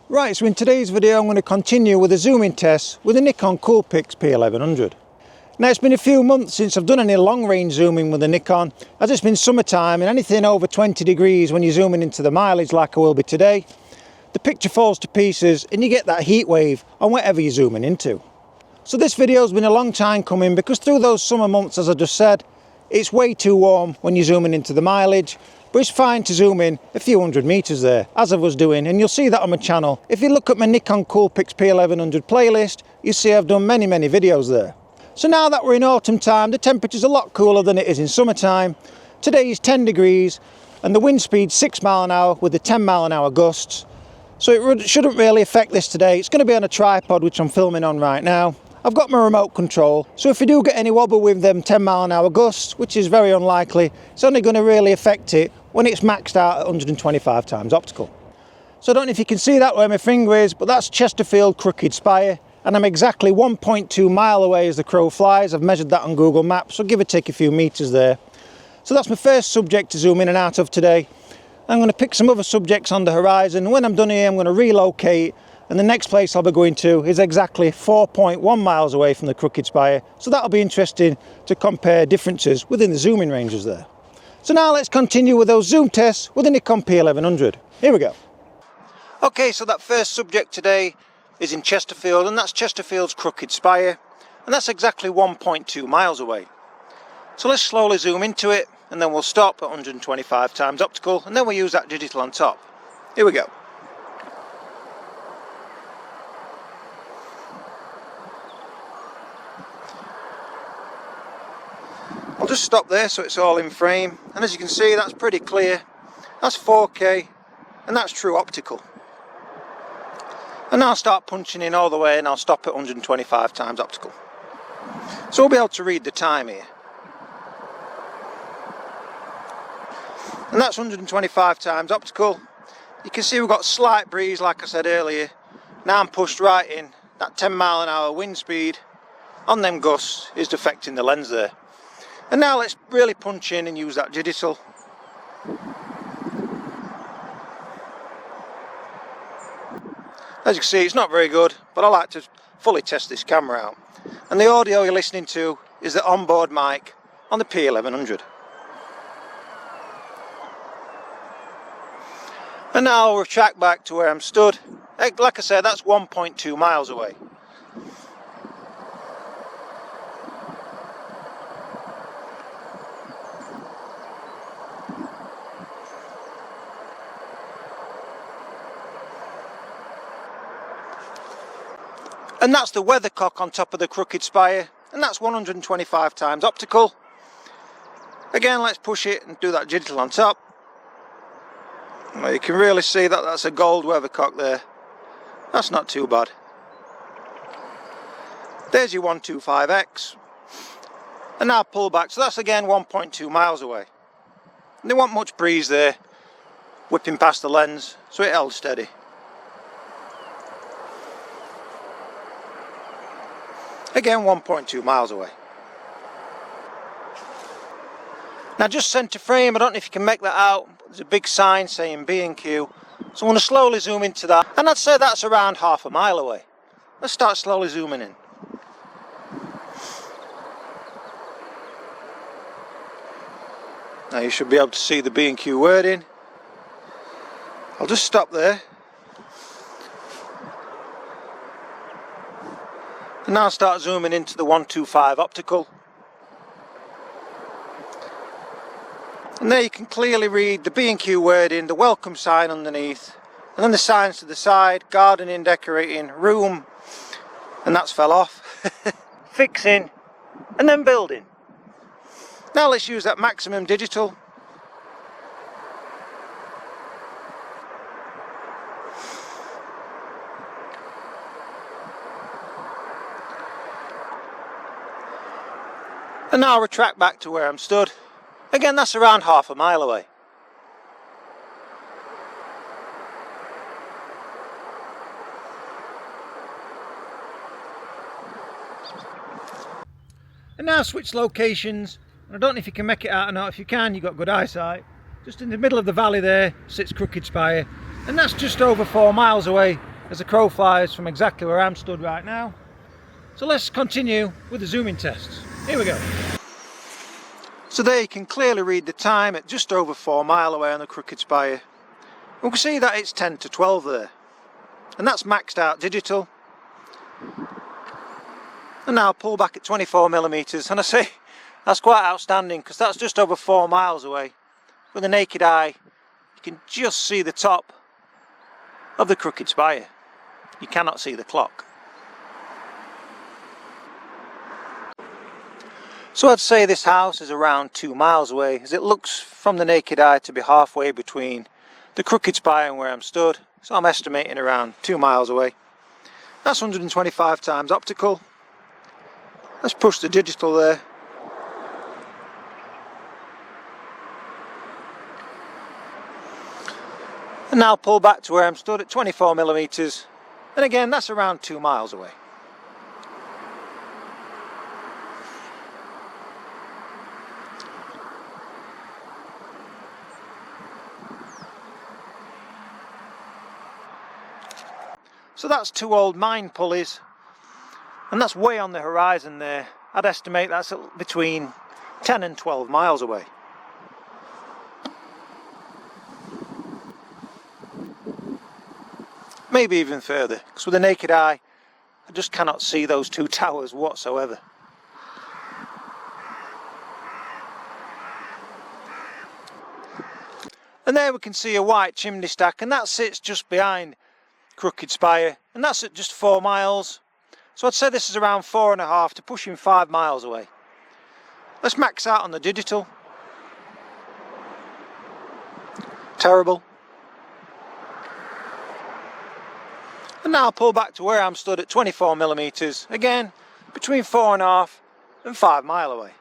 Right, so in today's video I'm going to continue with a zooming test with the Nikon Coolpix P1100. Now it's been a few months since I've done any long range zooming with the Nikon, as it's been summertime and anything over 20 degrees when you're zooming into the mileage like I will be today, the picture falls to pieces and you get that heat wave on whatever you're zooming into. So this video's been a long time coming because through those summer months, as I just said, it's way too warm when you're zooming into the mileage, but it's fine to zoom in a few hundred meters there, as I was doing, and you'll see that on my channel. If you look at my Nikon Coolpix P1100 playlist, you see I've done many videos there. So now that we're in autumn time, the temperature's a lot cooler than it is in summertime. Today is 10 degrees and the wind speed's 6 mile an hour with the 10 mile an hour gusts. So it shouldn't really affect this today. It's going to be on a tripod which I'm filming on right now. I've got my remote control, so if you do get any wobble with them 10 mile an hour gusts, which is very unlikely, it's only going to really affect it when it's maxed out at 125 times optical. So I don't know if you can see that where my finger is, but that's Chesterfield Crooked Spire, and I'm exactly 1.2 mile away as the crow flies. I've measured that on Google Maps, so give or take a few meters there. So that's my first subject to zoom in and out of today. I'm going to pick some other subjects on the horizon, and when I'm done here I'm going to relocate, and the next place I'll be going to is exactly 4.1 miles away from the Crooked Spire, so that'll be interesting to compare differences within the zooming ranges there. So now let's continue with those zoom tests with the Nikon P1100. Here we go. Okay, so that first subject today is in Chesterfield, and that's Chesterfield's Crooked Spire, and that's exactly 1.2 miles away. So let's slowly zoom into it, and then we'll stop at 125 times optical, and then we'll use that digital on top. Here we go. I'll just stop there so it's all in frame, and as you can see that's pretty clear. That's 4K and that's true optical. And now I'll start punching in all the way and I'll stop at 125 times optical. So we'll be able to read the time here. And that's 125 times optical. You can see we've got slight breeze like I said earlier. Now I'm pushed right in. That 10 mile an hour wind speed on them gusts is affecting the lens there. And now let's really punch in and use that digital. As you can see, it's not very good, but I like to fully test this camera out. And the audio you're listening to is the onboard mic on the P1100. And now I'll retract back to where I'm stood. Like I said, that's 1.2 miles away. And that's the weathercock on top of the Crooked Spire, and that's 125 times optical. Again, let's push it and do that digital on top. Well, you can really see that that's a gold weathercock there. That's not too bad. There's your 125x. And now pull back, so that's again 1.2 miles away. And there wasn't much breeze there, whipping past the lens, so it held steady. Again 1.2 miles away. Now just centre frame, I don't know if you can make that out, but there's a big sign saying B&Q, so I'm going to slowly zoom into that, and I'd say that's around half a mile away. Let's start slowly zooming in. Now you should be able to see the B&Q wording. I'll just stop there. And now start zooming into the 125 optical. And there you can clearly read the B&Q wording, the welcome sign underneath, and then the signs to the side, gardening, decorating, room, and that's fell off, fixing, and then building. Now let's use that maximum digital. And now I'll retract back to where I'm stood. Again, that's around half a mile away. And now switch locations. I don't know if you can make it out or not. If you can, you've got good eyesight. Just in the middle of the valley there sits Crooked Spire, and that's just over 4 miles away as the crow flies from exactly where I'm stood right now. So let's continue with the zooming tests. Here we go. So there you can clearly read the time at just over 4 miles away on the crooked spire. We can see that it's 10 to 12 there. And that's maxed out digital. And now I'll pull back at 24mm, and I say that's quite outstanding because that's just over 4 miles away. With the naked eye you can just see the top of the crooked spire. You cannot see the clock. So I'd say this house is around 2 miles away, as it looks from the naked eye to be halfway between the crooked spire and where I'm stood. So I'm estimating around 2 miles away. That's 125 times optical. Let's push the digital there. And now pull back to where I'm stood at 24mm. And again, that's around 2 miles away. So that's 2 old mine pulleys, and that's way on the horizon there. I'd estimate that's between 10 and 12 miles away. Maybe even further, because with the naked eye I just cannot see those 2 towers whatsoever. And there we can see a white chimney stack, and that sits just behind crooked spire, and that's at just 4 miles. So I'd say this is around 4.5 to pushing 5 miles away. Let's max out on the digital. Terrible. And now I'll pull back to where I'm stood at 24mm, again between 4.5 and 5 miles away.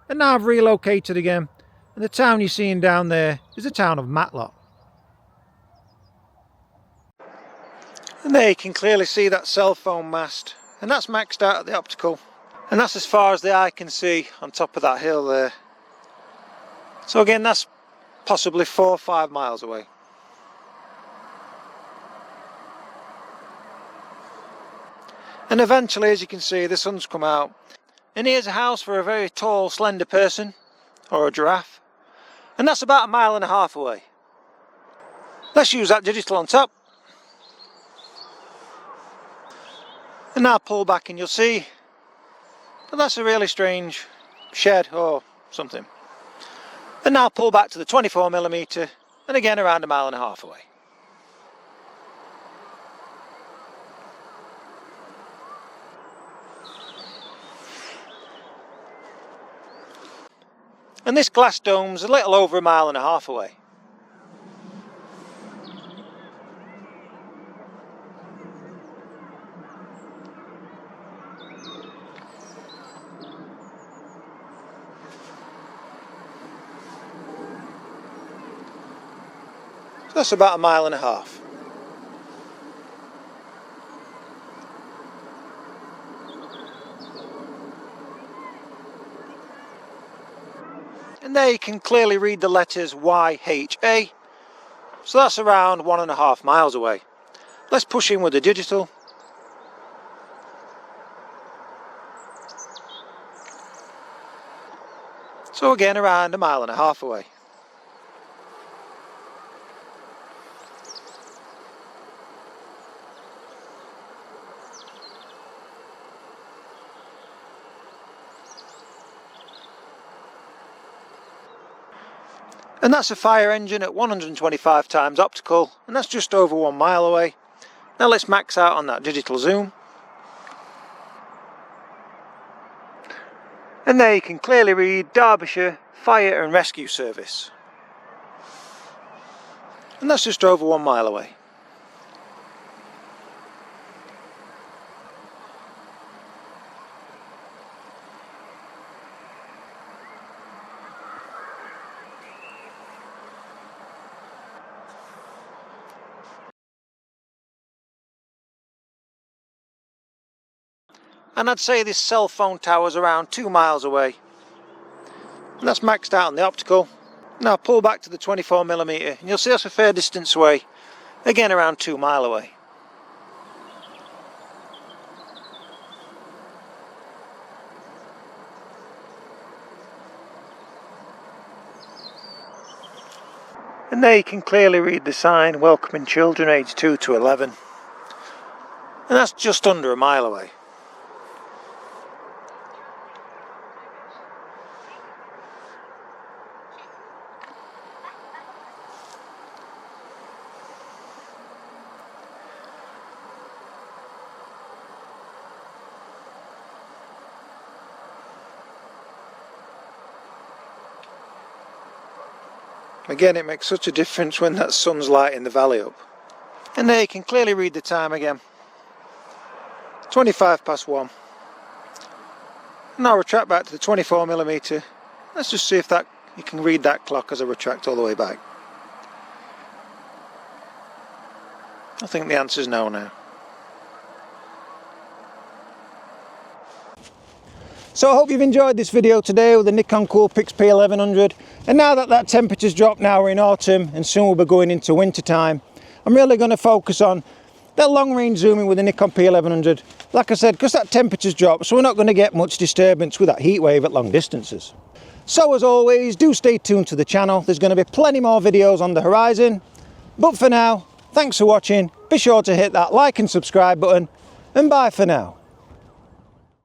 And now I've relocated again, and the town you're seeing down there is the town of Matlock. And there you can clearly see that cell phone mast, and that's maxed out at the optical. And that's as far as the eye can see on top of that hill there. So again, that's possibly 4 or 5 miles away. And eventually, as you can see, the sun's come out. And here's a house for a very tall, slender person, or a giraffe. And that's about 1.5 miles away. Let's use that digital on top. And now pull back and you'll see that that's a really strange shed or something. And now pull back to the 24mm, and again around 1.5 miles away. And this glass dome's a little over 1.5 miles away. So that's about 1.5 miles. And there you can clearly read the letters YHA. So that's around 1.5 miles away. Let's push in with the digital. So again around 1.5 miles away. And that's a fire engine at 125 times optical, and that's just over 1 mile away. Now let's max out on that digital zoom. And there you can clearly read Derbyshire Fire and Rescue Service. And that's just over 1 mile away. and I'd say this cell phone tower's around 2 miles away. And that's maxed out on the optical. Now pull back to the 24mm and you'll see that's a fair distance away, again around 2 mile away. And there you can clearly read the sign, welcoming children aged 2 to 11. And that's just under a mile away. Again, it makes such a difference when that sun's lighting the valley up. And there you can clearly read the time again. 1:25. And I'll retract back to the 24mm. Let's just see if that you can read that clock as I retract all the way back. I think the answer's no now. So I hope you've enjoyed this video today with the Nikon Coolpix P1100. And now that temperature's dropped, now we're in autumn and soon we'll be going into winter time, I'm really going to focus on that long range zooming with the Nikon P1100. Like I said, because that temperature's dropped, so we're not going to get much disturbance with that heat wave at long distances. So as always, do stay tuned to the channel. There's going to be plenty more videos on the horizon. But for now, thanks for watching. Be sure to hit that like and subscribe button, and bye for now.